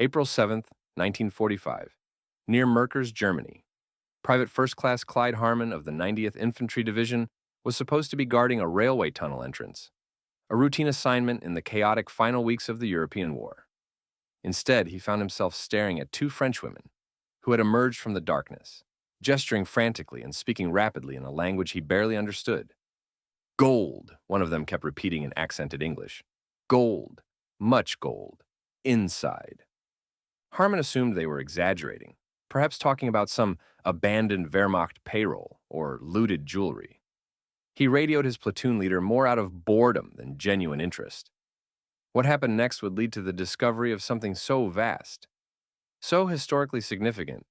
April 7th, 1945. Near Merkers, Germany. Private First Class Clyde Harmon of the 90th Infantry Division was supposed to be guarding a railway tunnel entrance, a routine assignment in the chaotic final weeks of the European War. Instead, he found himself staring at two Frenchwomen who had emerged from the darkness, gesturing frantically and speaking rapidly in a language he barely understood. Gold, one of them kept repeating in accented English. Gold, much gold, inside. Harmon assumed they were exaggerating, perhaps talking about some abandoned Wehrmacht payroll or looted jewelry. He radioed his platoon leader more out of boredom than genuine interest. What happened next would lead to the discovery of something so vast, so historically significant,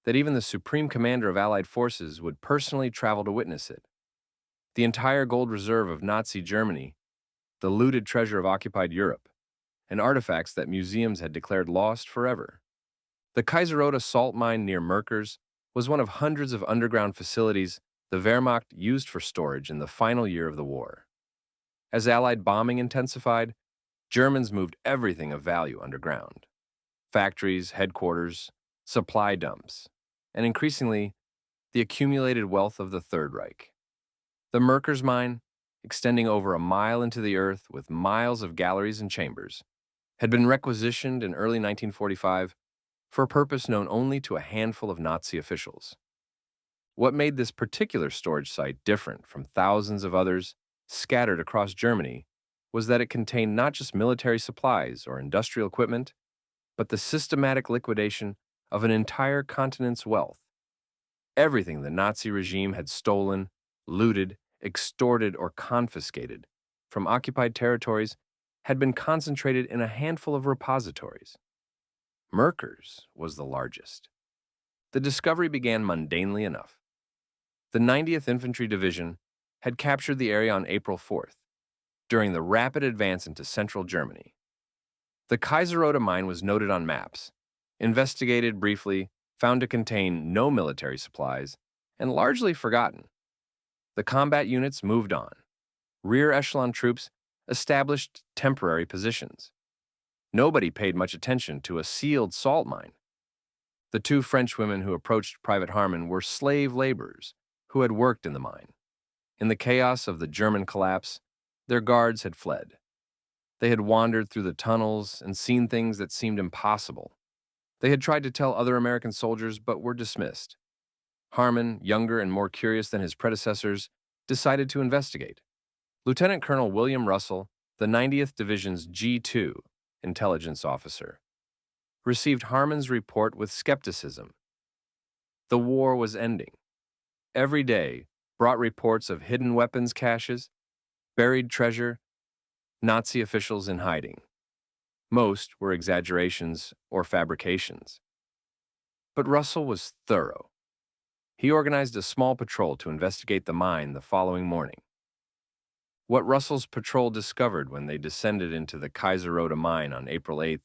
that even the supreme commander of Allied forces would personally travel to witness it. The entire gold reserve of Nazi Germany, the looted treasure of occupied Europe, and artifacts that museums had declared lost forever. The Kaiserota salt mine near Merkers was one of hundreds of underground facilities the Wehrmacht used for storage in the final year of the war. As Allied bombing intensified, Germans moved everything of value underground. Factories, headquarters, supply dumps, and increasingly, the accumulated wealth of the Third Reich. The Merkers mine, extending over a mile into the earth with miles of galleries and chambers, had been requisitioned in early 1945 for a purpose known only to a handful of Nazi officials. What made this particular storage site different from thousands of others scattered across Germany was that it contained not just military supplies or industrial equipment, but the systematic liquidation of an entire continent's wealth. Everything the Nazi regime had stolen, looted, extorted, or confiscated from occupied territories had been concentrated in a handful of repositories. Merkers was the largest. The discovery began mundanely enough. The 90th Infantry Division had captured the area on April 4th, during the rapid advance into central Germany. The Kaiserota mine was noted on maps, investigated briefly, found to contain no military supplies, and largely forgotten. The combat units moved on. Rear echelon troops established temporary positions. Nobody paid much attention to a sealed salt mine. The two French women who approached Private Harmon were slave laborers who had worked in the mine. In the chaos of the German collapse, their guards had fled. They had wandered through the tunnels and seen things that seemed impossible. They had tried to tell other American soldiers but were dismissed. Harmon, younger and more curious than his predecessors, decided to investigate. Lieutenant Colonel William Russell, the 90th Division's G2 intelligence officer, received Harmon's report with skepticism. The war was ending. Every day brought reports of hidden weapons caches, buried treasure, Nazi officials in hiding. Most were exaggerations or fabrications. But Russell was thorough. He organized a small patrol to investigate the mine the following morning. What Russell's patrol discovered when they descended into the Kaiserota mine on April 8th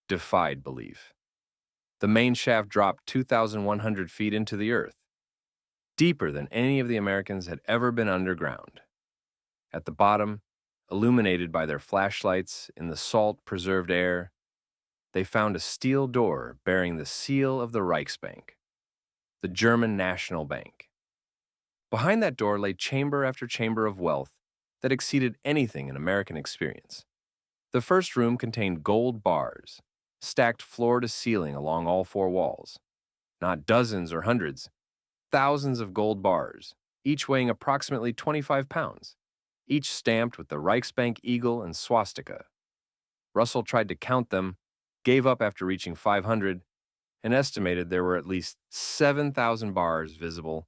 defied belief. The main shaft dropped 2,100 feet into the earth, deeper than any of the Americans had ever been underground. At the bottom, illuminated by their flashlights in the salt-preserved air, they found a steel door bearing the seal of the Reichsbank, the German National Bank. Behind that door lay chamber after chamber of wealth that exceeded anything in American experience. The first room contained gold bars, stacked floor to ceiling along all four walls. Not dozens or hundreds, thousands of gold bars, each weighing approximately 25 pounds, each stamped with the Reichsbank eagle and swastika. Russell tried to count them, gave up after reaching 500, and estimated there were at least 7,000 bars visible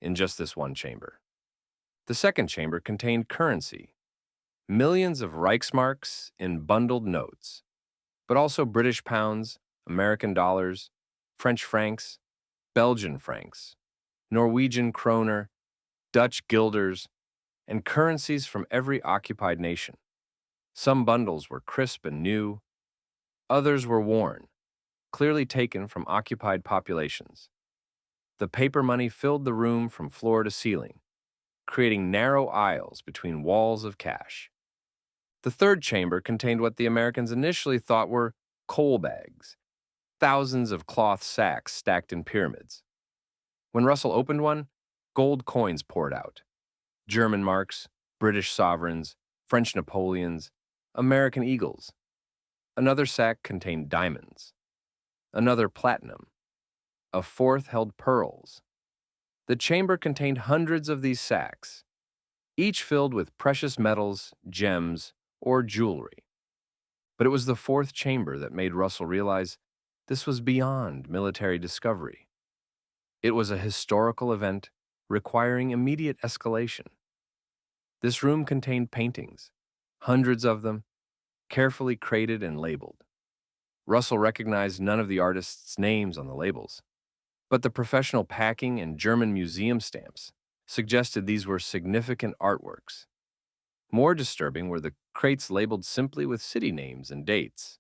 in just this one chamber. The second chamber contained currency, millions of Reichsmarks in bundled notes, but also British pounds, American dollars, French francs, Belgian francs, Norwegian kroner, Dutch guilders, and currencies from every occupied nation. Some bundles were crisp and new, others were worn, clearly taken from occupied populations. The paper money filled the room from floor to ceiling, creating narrow aisles between walls of cash. The third chamber contained what the Americans initially thought were coal bags, thousands of cloth sacks stacked in pyramids. When Russell opened one, gold coins poured out. German marks, British sovereigns, French Napoleons, American eagles. Another sack contained diamonds. Another platinum. A fourth held pearls. The chamber contained hundreds of these sacks, each filled with precious metals, gems, or jewelry. But it was the fourth chamber that made Russell realize this was beyond military discovery. It was a historical event requiring immediate escalation. This room contained paintings, hundreds of them, carefully crated and labeled. Russell recognized none of the artists' names on the labels, but the professional packing and German museum stamps suggested these were significant artworks. More disturbing were the crates labeled simply with city names and dates.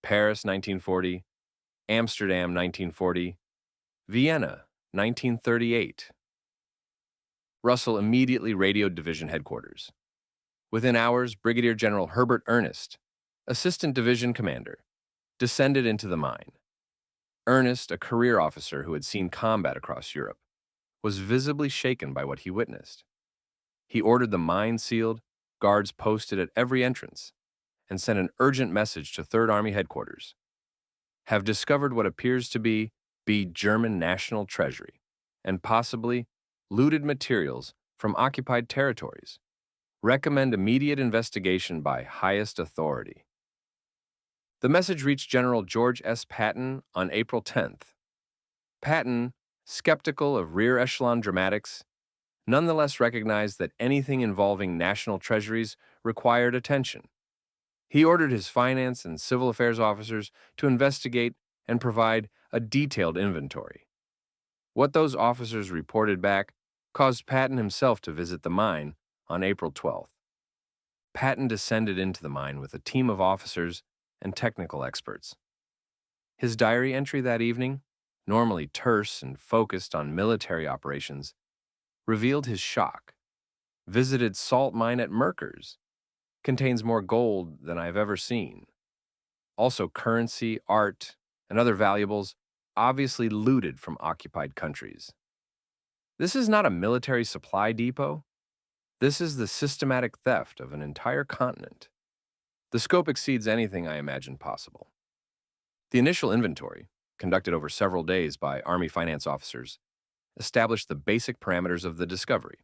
Paris, 1940, Amsterdam, 1940, Vienna, 1938. Russell immediately radioed division headquarters. Within hours, Brigadier General Herbert Ernest, assistant division commander, descended into the mine. Ernest, a career officer who had seen combat across Europe, was visibly shaken by what he witnessed. He ordered the mine sealed, guards posted at every entrance, and sent an urgent message to 3rd Army headquarters. Have discovered what appears to be German national treasury, and possibly looted materials from occupied territories. Recommend immediate investigation by highest authority. The message reached General George S. Patton on April 10th. Patton, skeptical of rear echelon dramatics, nonetheless recognized that anything involving national treasuries required attention. He ordered his finance and civil affairs officers to investigate and provide a detailed inventory. What those officers reported back caused Patton himself to visit the mine on April 12th. Patton descended into the mine with a team of officers and technical experts. His diary entry that evening, normally terse and focused on military operations, revealed his shock. Visited salt mine at Merkers. Contains more gold than I've ever seen. Also currency, art, and other valuables obviously looted from occupied countries. This is not a military supply depot. This is the systematic theft of an entire continent. The scope exceeds anything I imagined possible. The initial inventory, conducted over several days by Army finance officers, established the basic parameters of the discovery.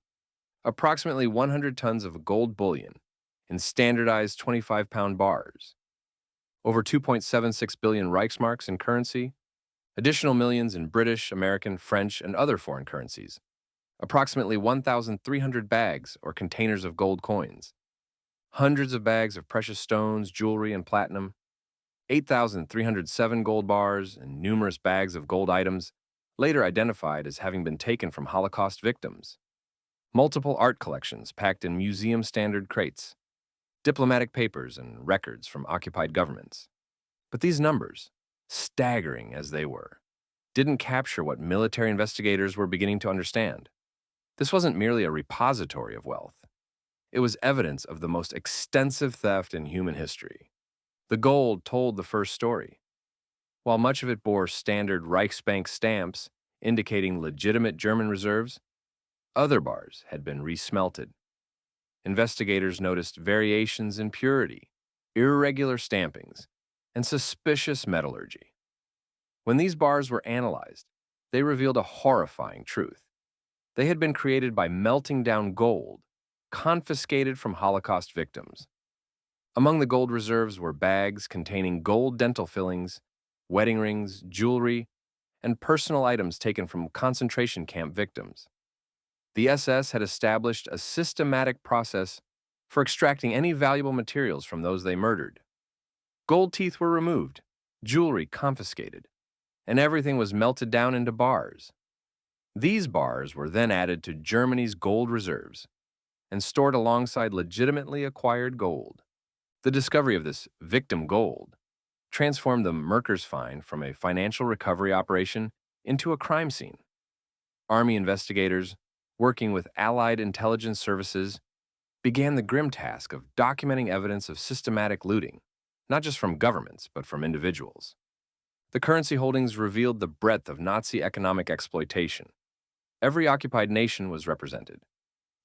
Approximately 100 tons of gold bullion in standardized 25-pound bars, over 2.76 billion Reichsmarks in currency, additional millions in British, American, French, and other foreign currencies, approximately 1,300 bags or containers of gold coins, hundreds of bags of precious stones, jewelry, and platinum, 8,307 gold bars, and numerous bags of gold items, later identified as having been taken from Holocaust victims. Multiple art collections packed in museum-standard crates, diplomatic papers and records from occupied governments. But these numbers, staggering as they were, didn't capture what military investigators were beginning to understand. This wasn't merely a repository of wealth. It was evidence of the most extensive theft in human history. The gold told the first story. While much of it bore standard Reichsbank stamps indicating legitimate German reserves, other bars had been resmelted. Investigators noticed variations in purity, irregular stampings, and suspicious metallurgy. When these bars were analyzed, they revealed a horrifying truth. They had been created by melting down gold, confiscated from Holocaust victims. Among the gold reserves were bags containing gold dental fillings, wedding rings, jewelry, and personal items taken from concentration camp victims. The SS had established a systematic process for extracting any valuable materials from those they murdered. Gold teeth were removed, jewelry confiscated, and everything was melted down into bars. These bars were then added to Germany's gold reserves and stored alongside legitimately acquired gold. The discovery of this victim gold transformed the Merkers find from a financial recovery operation into a crime scene. Army investigators, working with Allied intelligence services, began the grim task of documenting evidence of systematic looting. not just from governments, but from individuals. The currency holdings revealed the breadth of Nazi economic exploitation. Every occupied nation was represented.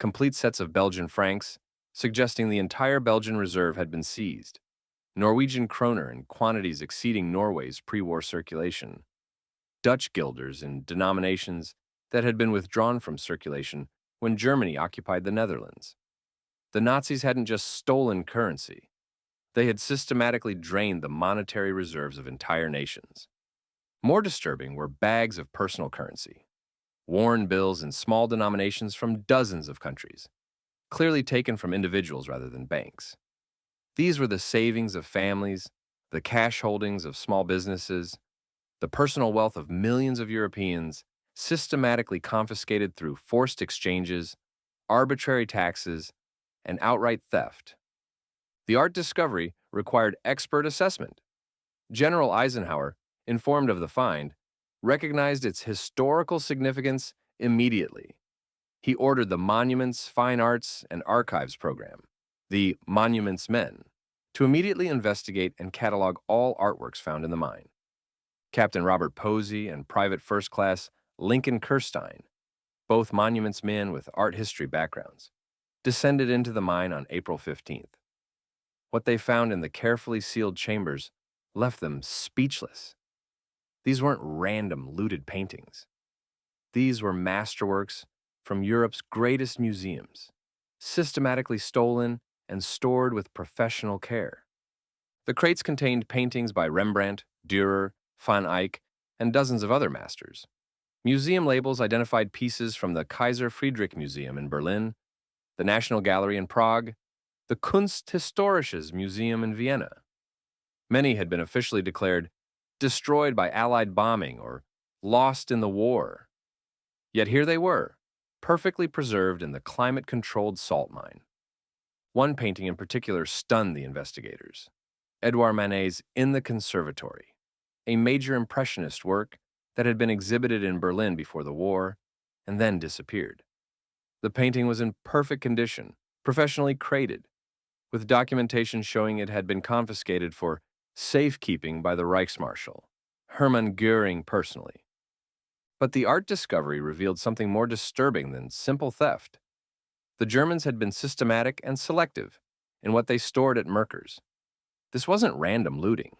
Complete sets of Belgian francs, suggesting the entire Belgian reserve had been seized. Norwegian kroner in quantities exceeding Norway's pre-war circulation. Dutch guilders in denominations that had been withdrawn from circulation when Germany occupied the Netherlands. The Nazis hadn't just stolen currency. They had systematically drained the monetary reserves of entire nations. More disturbing were bags of personal currency, worn bills in small denominations from dozens of countries, clearly taken from individuals rather than banks. These were the savings of families, the cash holdings of small businesses, the personal wealth of millions of Europeans, systematically confiscated through forced exchanges, arbitrary taxes, and outright theft. The art discovery required expert assessment. General Eisenhower, informed of the find, recognized its historical significance immediately. He ordered the Monuments, Fine Arts, and Archives program, the Monuments Men, to immediately investigate and catalog all artworks found in the mine. Captain Robert Posey and Private First Class Lincoln Kirstein, both Monuments men with art history backgrounds, descended into the mine on April 15th. What they found in the carefully sealed chambers left them speechless. These weren't random looted paintings. These were masterworks from Europe's greatest museums, systematically stolen and stored with professional care. The crates contained paintings by Rembrandt, Dürer, Van Eyck, and dozens of other masters. Museum labels identified pieces from the Kaiser Friedrich Museum in Berlin, the National Gallery in Prague, the Kunsthistorisches Museum in Vienna. Many had been officially declared destroyed by Allied bombing or lost in the war. Yet here they were, perfectly preserved in the climate-controlled salt mine. One painting in particular stunned the investigators. Edouard Manet's In the Conservatory, a major impressionist work that had been exhibited in Berlin before the war and then disappeared. The painting was in perfect condition, professionally crated, with documentation showing it had been confiscated for safekeeping by the Reichsmarshal, Hermann Göring personally. But the art discovery revealed something more disturbing than simple theft. The Germans had been systematic and selective in what they stored at Merkers. This wasn't random looting.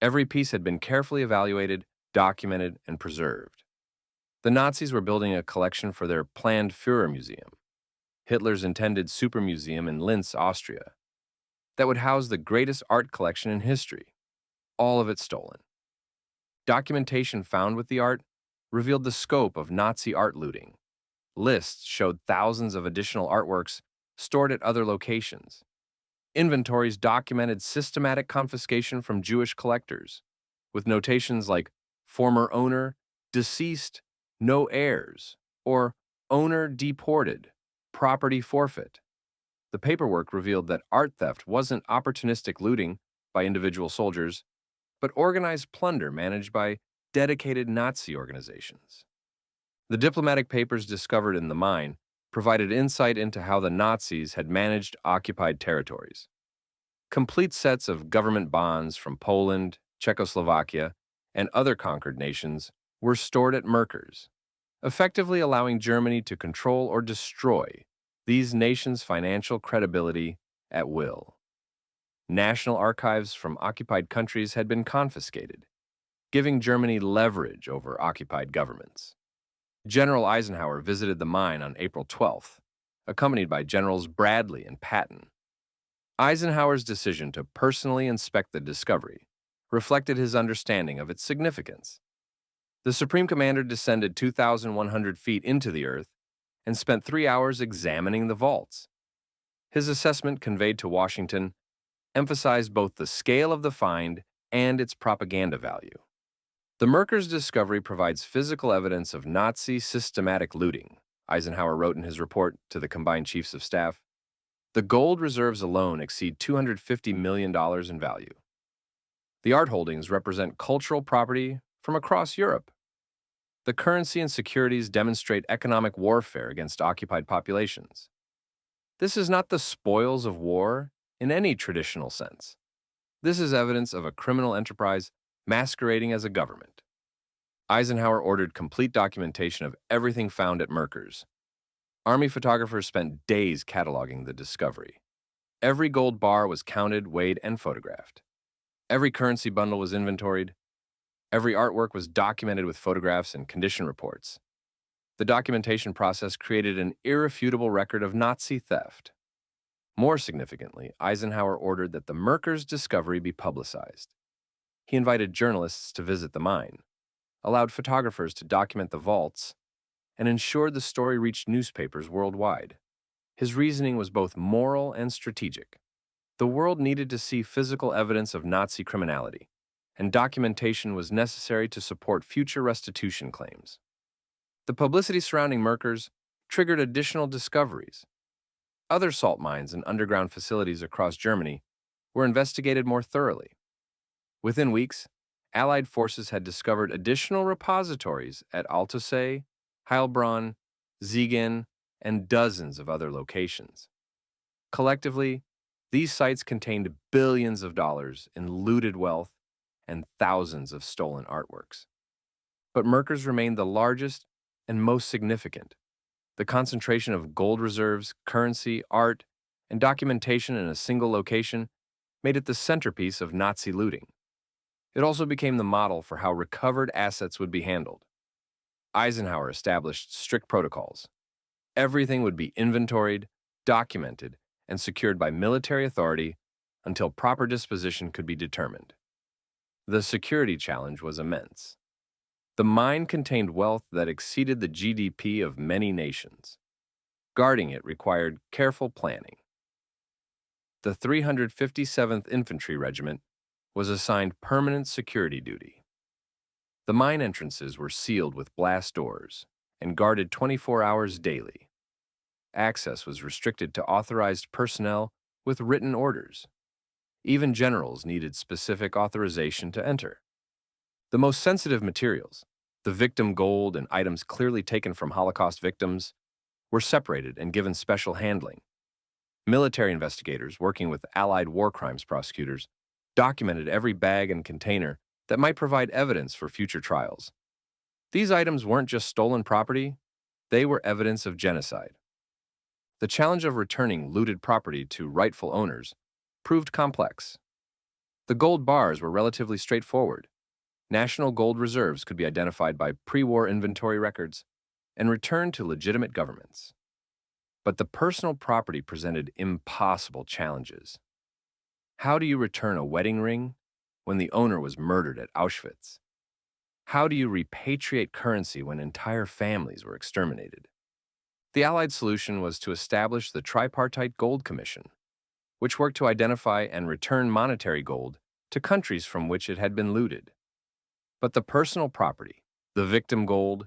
Every piece had been carefully evaluated, documented, and preserved. The Nazis were building a collection for their planned Führer Museum, Hitler's intended super museum in Linz, Austria, that would house the greatest art collection in history, all of it stolen. Documentation found with the art revealed the scope of Nazi art looting. Lists showed thousands of additional artworks stored at other locations. Inventories documented systematic confiscation from Jewish collectors, with notations like former owner, deceased, no heirs, or owner deported, property forfeit. The paperwork revealed that art theft wasn't opportunistic looting by individual soldiers, but organized plunder managed by dedicated Nazi organizations. The diplomatic papers discovered in the mine provided insight into how the Nazis had managed occupied territories. Complete sets of government bonds from Poland, Czechoslovakia, and other conquered nations were stored at Merkers, effectively allowing Germany to control or destroy these nations' financial credibility at will. National archives from occupied countries had been confiscated, giving Germany leverage over occupied governments. General Eisenhower visited the mine on April 12th, accompanied by Generals Bradley and Patton. Eisenhower's decision to personally inspect the discovery reflected his understanding of its significance. The Supreme Commander descended 2,100 feet into the earth and spent 3 hours examining the vaults. His assessment, conveyed to Washington, emphasized both the scale of the find and its propaganda value. The Merkers discovery provides physical evidence of Nazi systematic looting, Eisenhower wrote in his report to the combined chiefs of staff. The gold reserves alone exceed $250 million in value. The art holdings represent cultural property from across Europe. The currency and securities demonstrate economic warfare against occupied populations. This is not the spoils of war in any traditional sense. This is evidence of a criminal enterprise masquerading as a government. Eisenhower ordered complete documentation of everything found at Merkers. Army photographers spent days cataloging the discovery. Every gold bar was counted, weighed, and photographed. Every currency bundle was inventoried. Every artwork was documented with photographs and condition reports. The documentation process created an irrefutable record of Nazi theft. More significantly, Eisenhower ordered that the Merkers discovery be publicized. He invited journalists to visit the mine, allowed photographers to document the vaults, and ensured the story reached newspapers worldwide. His reasoning was both moral and strategic. The world needed to see physical evidence of Nazi criminality, and documentation was necessary to support future restitution claims. The publicity surrounding Merkers triggered additional discoveries. Other salt mines and underground facilities across Germany were investigated more thoroughly. Within weeks, Allied forces had discovered additional repositories at Altaussee, Heilbronn, Siegen, and dozens of other locations. Collectively, these sites contained billions of dollars in looted wealth and thousands of stolen artworks. But Merkers remained the largest and most significant. The concentration of gold reserves, currency, art, and documentation in a single location made it the centerpiece of Nazi looting. It also became the model for how recovered assets would be handled. Eisenhower established strict protocols. Everything would be inventoried, documented, and secured by military authority until proper disposition could be determined. The security challenge was immense. The mine contained wealth that exceeded the GDP of many nations. Guarding it required careful planning. The 357th Infantry Regiment was assigned permanent security duty. The mine entrances were sealed with blast doors and guarded 24 hours daily. Access was restricted to authorized personnel with written orders. Even generals needed specific authorization to enter. The most sensitive materials, the victim gold and items clearly taken from Holocaust victims, were separated and given special handling. Military investigators working with Allied war crimes prosecutors documented every bag and container that might provide evidence for future trials. These items weren't just stolen property, they were evidence of genocide. The challenge of returning looted property to rightful owners proved complex. The gold bars were relatively straightforward. National gold reserves could be identified by pre-war inventory records and returned to legitimate governments. But the personal property presented impossible challenges. How do you return a wedding ring when the owner was murdered at Auschwitz? How do you repatriate currency when entire families were exterminated? The Allied solution was to establish the Tripartite Gold Commission, which worked to identify and return monetary gold to countries from which it had been looted. But the personal property, the victim gold,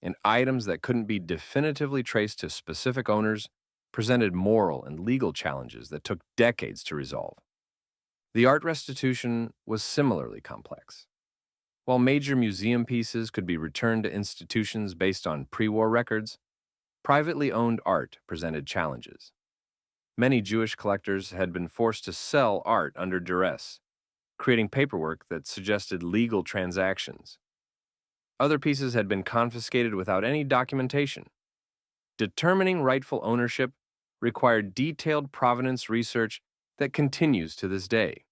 and items that couldn't be definitively traced to specific owners presented moral and legal challenges that took decades to resolve. The art restitution was similarly complex. While major museum pieces could be returned to institutions based on pre-war records, privately owned art presented challenges. Many Jewish collectors had been forced to sell art under duress, creating paperwork that suggested legal transactions. Other pieces had been confiscated without any documentation. Determining rightful ownership required detailed provenance research that continues to this day.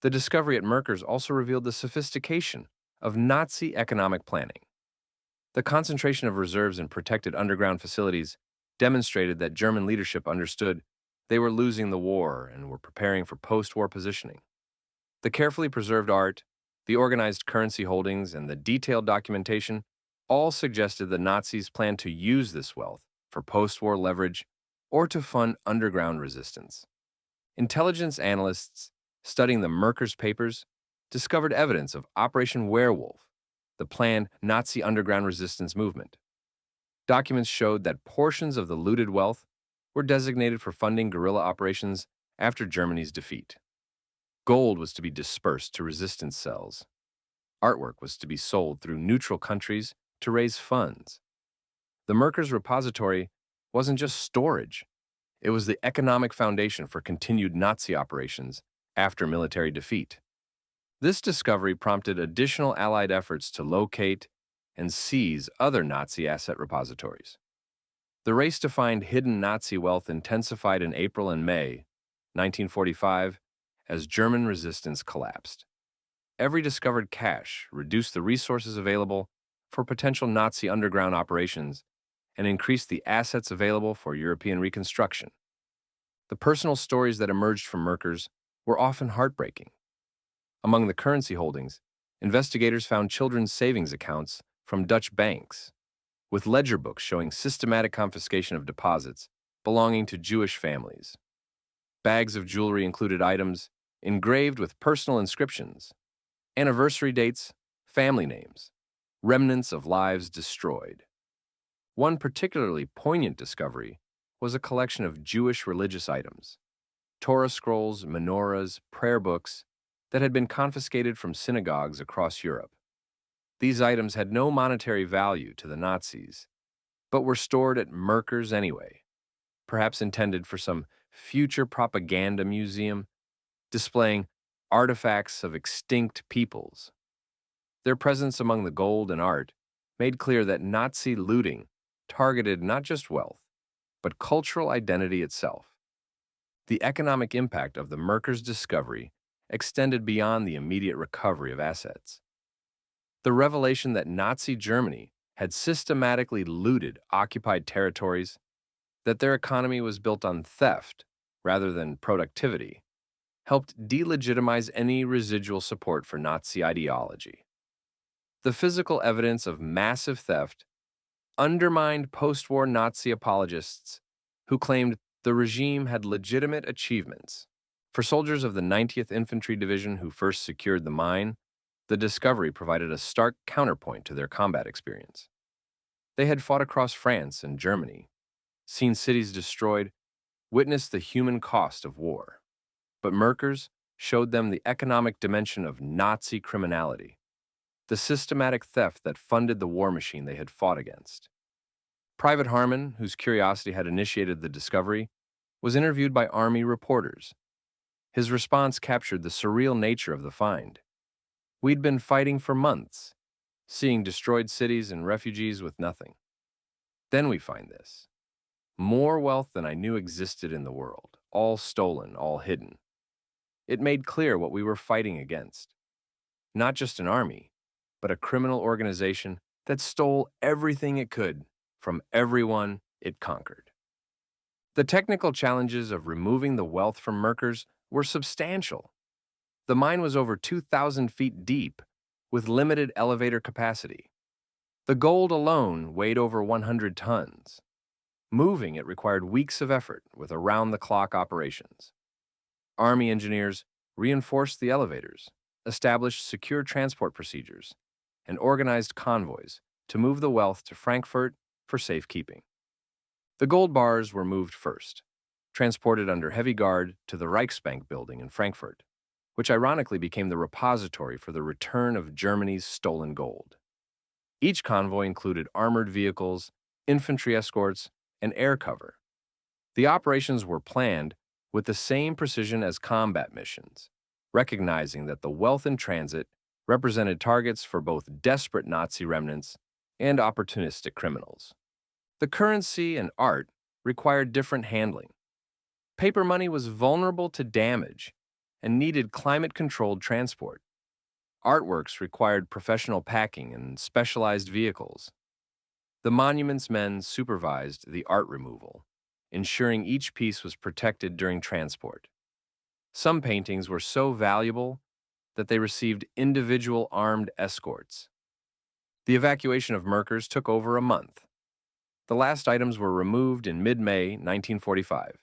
The discovery at Merkers also revealed the sophistication of Nazi economic planning. The concentration of reserves in protected underground facilities demonstrated that German leadership understood they were losing the war and were preparing for post-war positioning. The carefully preserved art, the organized currency holdings, and the detailed documentation all suggested the Nazis planned to use this wealth for post-war leverage or to fund underground resistance. Intelligence analysts studying the Merkers papers discovered evidence of Operation Werewolf, the planned Nazi underground resistance movement. Documents showed that portions of the looted wealth were designated for funding guerrilla operations after Germany's defeat. Gold was to be dispersed to resistance cells. Artwork was to be sold through neutral countries to raise funds. The Merkers repository wasn't just storage. It was the economic foundation for continued Nazi operations after military defeat. This discovery prompted additional Allied efforts to locate and seize other Nazi asset repositories. The race to find hidden Nazi wealth intensified in April and May 1945 as German resistance collapsed. Every discovered cache reduced the resources available for potential Nazi underground operations and increased the assets available for European reconstruction. The personal stories that emerged from Merkers were often heartbreaking. Among the currency holdings, investigators found children's savings accounts from Dutch banks, with ledger books showing systematic confiscation of deposits belonging to Jewish families. Bags of jewelry included items engraved with personal inscriptions, anniversary dates, family names, remnants of lives destroyed. One particularly poignant discovery was a collection of Jewish religious items, Torah scrolls, menorahs, prayer books, that had been confiscated from synagogues across Europe. These items had no monetary value to the Nazis, but were stored at Merkers anyway, perhaps intended for some future propaganda museum displaying artifacts of extinct peoples. Their presence among the gold and art made clear that Nazi looting targeted not just wealth, but cultural identity itself. The economic impact of the Merkers discovery extended beyond the immediate recovery of assets. The revelation that Nazi Germany had systematically looted occupied territories, that their economy was built on theft rather than productivity, helped delegitimize any residual support for Nazi ideology. The physical evidence of massive theft undermined post-war Nazi apologists who claimed the regime had legitimate achievements. For soldiers of the 90th Infantry Division who first secured the mine, the discovery provided a stark counterpoint to their combat experience. They had fought across France and Germany, seen cities destroyed, witnessed the human cost of war. But Merkers showed them the economic dimension of Nazi criminality, the systematic theft that funded the war machine they had fought against. Private Harmon, whose curiosity had initiated the discovery, was interviewed by Army reporters. His response captured the surreal nature of the find. We'd been fighting for months, seeing destroyed cities and refugees with nothing. Then we find this. More wealth than I knew existed in the world, all stolen, all hidden. It made clear what we were fighting against. Not just an army, but a criminal organization that stole everything it could from everyone it conquered. The technical challenges of removing the wealth from Merkers were substantial. The mine was over 2,000 feet deep, with limited elevator capacity. The gold alone weighed over 100 tons. Moving it required weeks of effort with around-the-clock operations. Army engineers reinforced the elevators, established secure transport procedures, and organized convoys to move the wealth to Frankfurt for safekeeping. The gold bars were moved first, transported under heavy guard to the Reichsbank building in Frankfurt, which ironically became the repository for the return of Germany's stolen gold. Each convoy included armored vehicles, infantry escorts, and air cover. The operations were planned with the same precision as combat missions, recognizing that the wealth in transit represented targets for both desperate Nazi remnants and opportunistic criminals. The currency and art required different handling. Paper money was vulnerable to damage and needed climate-controlled transport. Artworks required professional packing and specialized vehicles. The monument's men supervised the art removal, ensuring each piece was protected during transport. Some paintings were so valuable that they received individual armed escorts. The evacuation of Merkers took over a month. The last items were removed in mid-May 1945,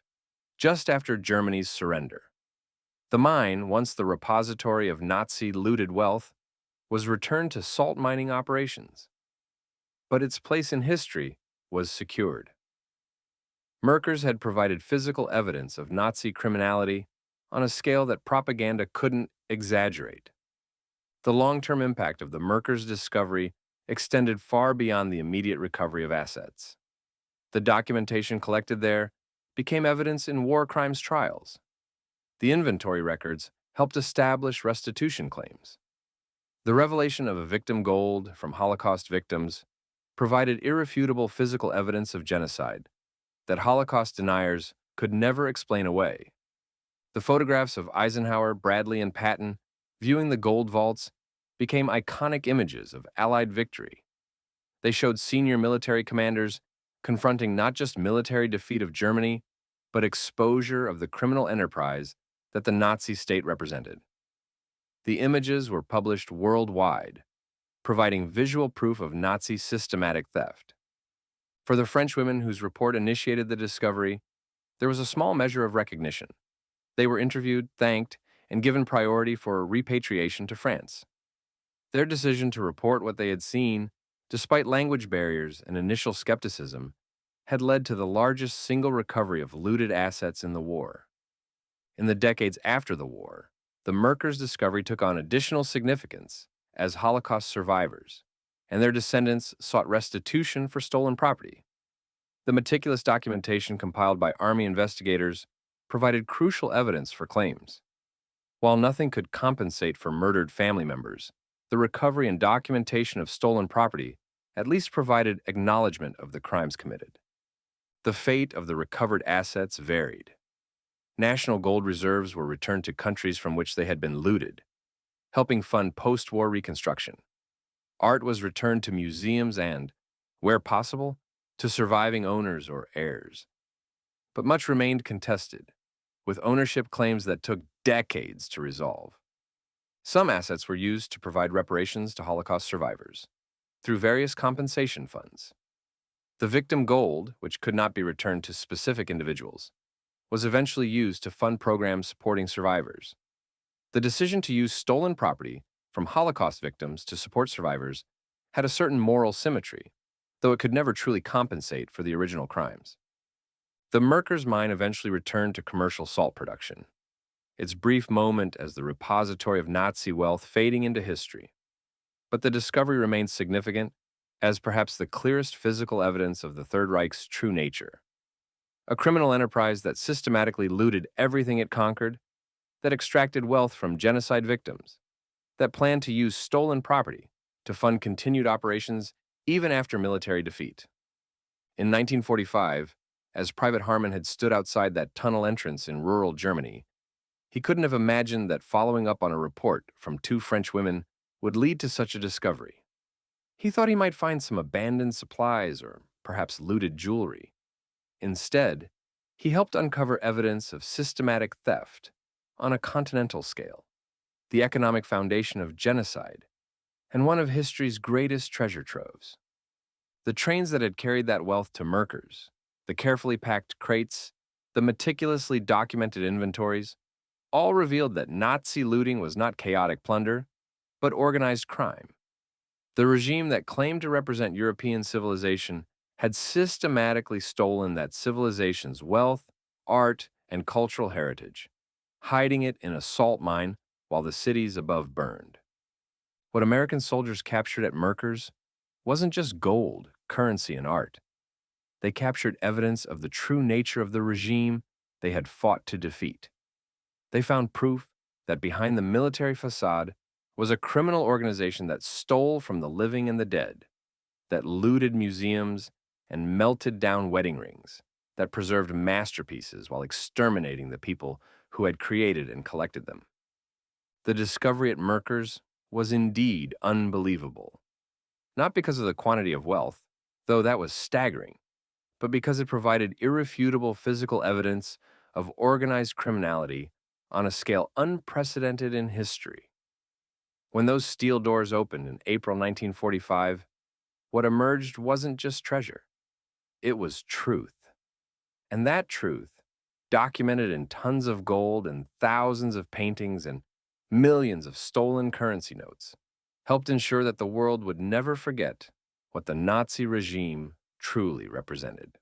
just after Germany's surrender. The mine, once the repository of Nazi looted wealth, was returned to salt mining operations. But its place in history was secured. Merkers had provided physical evidence of Nazi criminality on a scale that propaganda couldn't exaggerate. The long-term impact of the Merkers discovery extended far beyond the immediate recovery of assets. The documentation collected there became evidence in war crimes trials. The inventory records helped establish restitution claims. The revelation of a victim gold from Holocaust victims provided irrefutable physical evidence of genocide that Holocaust deniers could never explain away. The photographs of Eisenhower, Bradley, and Patton viewing the gold vaults became iconic images of Allied victory. They showed senior military commanders confronting not just military defeat of Germany, but exposure of the criminal enterprise that the Nazi state represented. The images were published worldwide, providing visual proof of Nazi systematic theft. For the French women whose report initiated the discovery, there was a small measure of recognition. They were interviewed, thanked, and given priority for repatriation to France. Their decision to report what they had seen, despite language barriers and initial skepticism, had led to the largest single recovery of looted assets in the war. In the decades after the war, the Merkers' discovery took on additional significance as Holocaust survivors, and their descendants sought restitution for stolen property. The meticulous documentation compiled by Army investigators provided crucial evidence for claims. While nothing could compensate for murdered family members, the recovery and documentation of stolen property at least provided acknowledgement of the crimes committed. The fate of the recovered assets varied. National gold reserves were returned to countries from which they had been looted, helping fund post-war reconstruction. Art was returned to museums and, where possible, to surviving owners or heirs. But much remained contested, with ownership claims that took decades to resolve. Some assets were used to provide reparations to Holocaust survivors through various compensation funds. The victim gold, which could not be returned to specific individuals, was eventually used to fund programs supporting survivors. The decision to use stolen property from Holocaust victims to support survivors had a certain moral symmetry, though it could never truly compensate for the original crimes. The Merkers mine eventually returned to commercial salt production, its brief moment as the repository of Nazi wealth fading into history. But the discovery remains significant as perhaps the clearest physical evidence of the Third Reich's true nature. A criminal enterprise that systematically looted everything it conquered, that extracted wealth from genocide victims, that planned to use stolen property to fund continued operations even after military defeat. In 1945, as Private Harmon had stood outside that tunnel entrance in rural Germany, he couldn't have imagined that following up on a report from two French women would lead to such a discovery. He thought he might find some abandoned supplies or perhaps looted jewelry. Instead, he helped uncover evidence of systematic theft on a continental scale, the economic foundation of genocide, and one of history's greatest treasure troves. The trains that had carried that wealth to Merkers, the carefully packed crates, the meticulously documented inventories, all revealed that Nazi looting was not chaotic plunder, but organized crime. The regime that claimed to represent European civilization had systematically stolen that civilization's wealth, art, and cultural heritage, hiding it in a salt mine while the cities above burned. What American soldiers captured at Merkers wasn't just gold, currency, and art. They captured evidence of the true nature of the regime they had fought to defeat. They found proof that behind the military facade was a criminal organization that stole from the living and the dead, that looted museums and melted down wedding rings, that preserved masterpieces while exterminating the people who had created and collected them. The discovery at Merkers was indeed unbelievable, not because of the quantity of wealth, though that was staggering, but because it provided irrefutable physical evidence of organized criminality on a scale unprecedented in history. When those steel doors opened in April 1945, what emerged wasn't just treasure. It was truth. And that truth, documented in tons of gold and thousands of paintings and millions of stolen currency notes, helped ensure that the world would never forget what the Nazi regime truly represented.